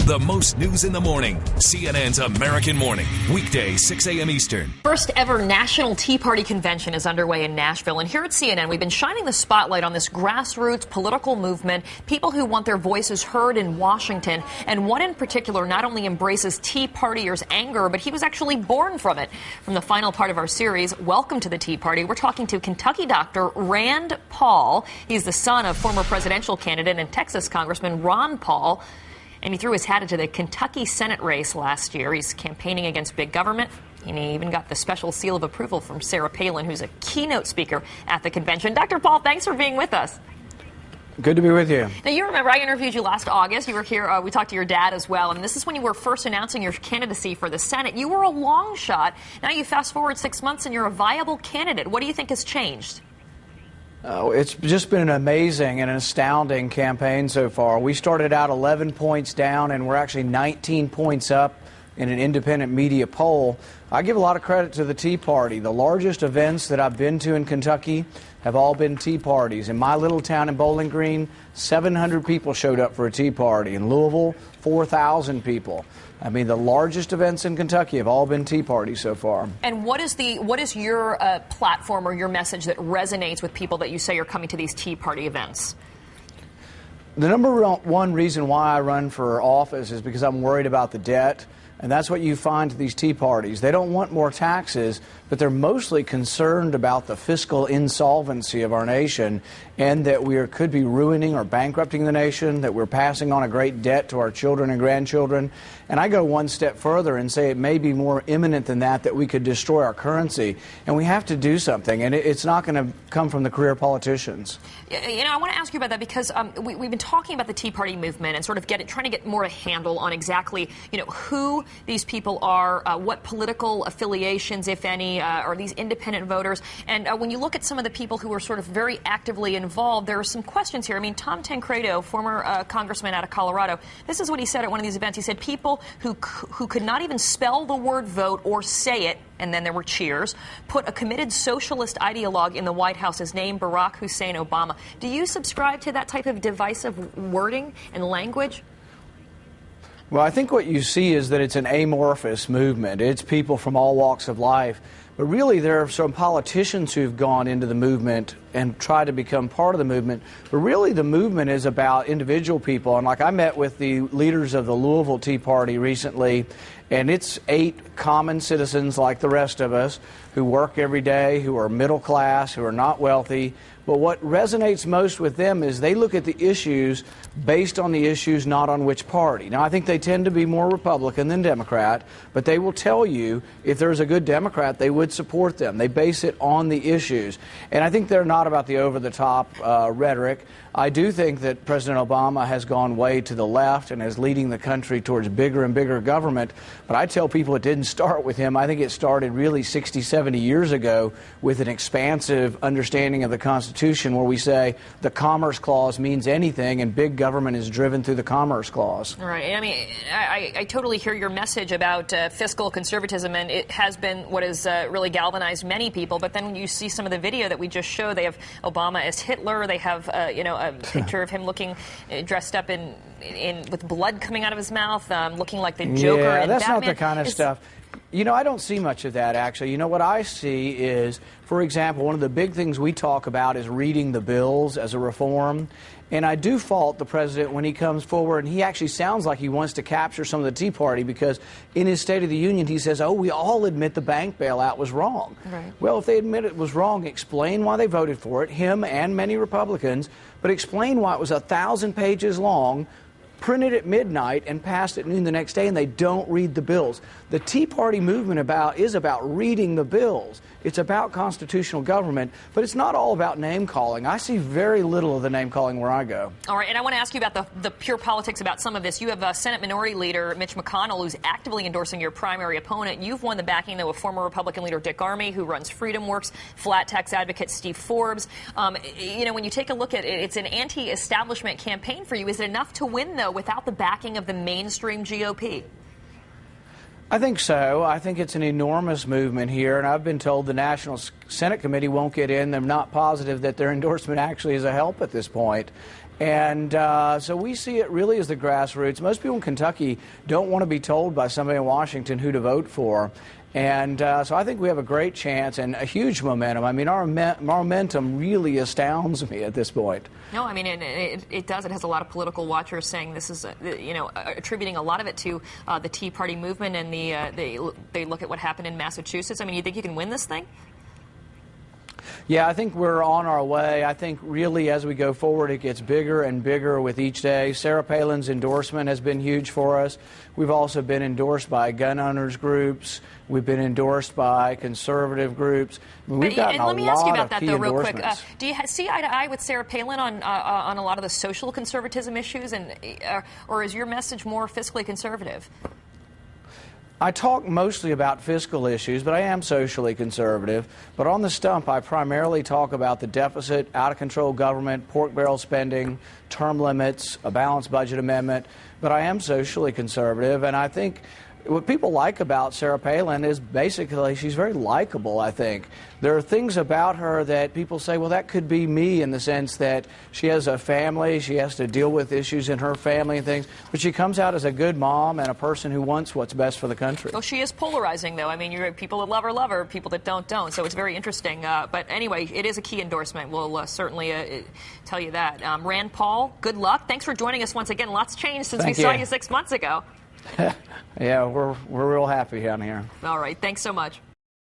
The most news in the morning. CNN's American Morning. Weekday, 6 a.m. Eastern. First ever National Tea Party Convention is underway in Nashville. And here at CNN, we've been shining the spotlight on this grassroots political movement, people who want their voices heard in Washington. And one in particular not only embraces Tea Partiers' anger, but he was actually born from it. From the final part of our series, Welcome to the Tea Party, we're talking to Kentucky doctor Rand Paul. He's the son of former presidential candidate and Texas Congressman Ron Paul. And he threw his hat into the Kentucky Senate race last year. He's campaigning against big government. And he even got the special seal of approval from Sarah Palin, who's a keynote speaker at the convention. Dr. Paul, thanks for being with us. Good to be with you. Now, you remember I interviewed you last August. You were here. We talked to your dad as well. And this is when you were first announcing your candidacy for the Senate. You were a long shot. Now you fast forward 6 months and you're a viable candidate. What do you think has changed? It's just been an amazing and an astounding campaign so far. We started out 11 points down, and we're actually 19 points up in an independent media poll. I give a lot of credit to the Tea Party. The largest events that I've been to in Kentucky have all been Tea Parties. In my little town in Bowling Green, 700 people showed up for a Tea Party. In Louisville, 4,000 people. I mean, the largest events in Kentucky have all been Tea Parties so far. And what is your platform or your message that resonates with people that you say are coming to these Tea Party events? The number one reason why I run for office is because I'm worried about the debt. And that's what you find to these Tea Parties. They don't want more taxes, but they're mostly concerned about the fiscal insolvency of our nation and that we could be ruining or bankrupting the nation, that we're passing on a great debt to our children and grandchildren. And I go one step further and say it may be more imminent than that we could destroy our currency. And we have to do something. And it's not going to come from the career politicians. You know, I want to ask you about that because we've been talking about the Tea Party movement and sort of trying to get more a handle on exactly, who these people are, what political affiliations, if any, are these independent voters. And when you look at some of the people who are sort of very actively involved, there are some questions here. I mean, Tom Tancredo, former congressman out of Colorado, this is what he said at one of these events. He said people who could not even spell the word vote or say it, and then there were cheers, put a committed socialist ideologue in the White House as named Barack Hussein Obama. Do you subscribe to that type of divisive wording and language? Well, I think what you see is that it's an amorphous movement. It's people from all walks of life. But really, there are some politicians who've gone into the movement and tried to become part of the movement. But really, the movement is about individual people. And like I met with the leaders of the Louisville Tea Party recently, and it's 8 common citizens like the rest of us who work every day, who are middle class, who are not wealthy. But what resonates most with them is they look at the issues based on the issues, not on which party. Now, I think they tend to be more Republican than Democrat, but they will tell you if there's a good Democrat, they would support them. They base it on the issues. And I think they're not about the over-the-top rhetoric. I do think that President Obama has gone way to the left and is leading the country towards bigger and bigger government. But I tell people it didn't start with him. I think it started really 60, 70 years ago with an expansive understanding of the Constitution where we say the Commerce Clause means anything and big government is driven through the Commerce Clause. Right. I mean, I totally hear your message about fiscal conservatism, and it has been what has really galvanized many people. But then when you see some of the video that we just showed, they have Obama as Hitler. They have, a picture of him looking dressed up in with blood coming out of his mouth, looking like the Joker. Yeah, that's Batman. not the kind of stuff. I don't see much of that, actually. What I see is, for example, one of the big things we talk about is reading the bills as a reform. And I do fault the president when he comes forward, and he actually sounds like he wants to capture some of the Tea Party because in his State of the Union he says, we all admit the bank bailout was wrong. Right. Well, if they admit it was wrong, explain why they voted for it, him and many Republicans, but explain why it was 1,000 pages long, printed at midnight and passed at noon the next day, and they don't read the bills. The Tea Party movement is about reading the bills. It's about constitutional government, but it's not all about name-calling. I see very little of the name-calling where I go. All right, and I want to ask you about the pure politics about some of this. You have Senate Minority Leader Mitch McConnell, who's actively endorsing your primary opponent. You've won the backing, though, of former Republican leader Dick Armey, who runs Freedom Works, flat tax advocate Steve Forbes. When you take a look at it, it's an anti-establishment campaign for you. Is it enough to win, though, without the backing of the mainstream GOP? I think so. I think it's an enormous movement here, and I've been told the National Senate Committee won't get in. They're not positive that their endorsement actually is a help at this point. And so we see it really as the grassroots. Most people in Kentucky don't want to be told by somebody in Washington who to vote for. And so I think we have a great chance and a huge momentum. I mean, our momentum really astounds me at this point. No, I mean, it does. It has a lot of political watchers saying this is, attributing a lot of it to the Tea Party movement, and they look at what happened in Massachusetts. I mean, you think you can win this thing? Yeah, I think we're on our way. I think really as we go forward, it gets bigger and bigger with each day. Sarah Palin's endorsement has been huge for us. We've also been endorsed by gun owners groups. We've been endorsed by conservative groups. I mean, we've gotten let me ask you about that, though, real quick. Do you see eye to eye with Sarah Palin on a lot of the social conservatism issues, or is your message more fiscally conservative? I talk mostly about fiscal issues, but I am socially conservative. But on the stump, I primarily talk about the deficit, out-of-control government, pork barrel spending, term limits, a balanced budget amendment. But I am socially conservative, and I think what people like about Sarah Palin is basically she's very likable, I think. There are things about her that people say, well, that could be me, in the sense that she has a family, she has to deal with issues in her family and things, but she comes out as a good mom and a person who wants what's best for the country. Well, she is polarizing, though. I mean, you're people that love her, people that don't. So it's very interesting. But anyway, it is a key endorsement. We'll certainly tell you that. Rand Paul, good luck. Thanks for joining us once again. Lots changed since we saw you 6 months ago. Yeah, we're real happy down here. All right. Thanks so much.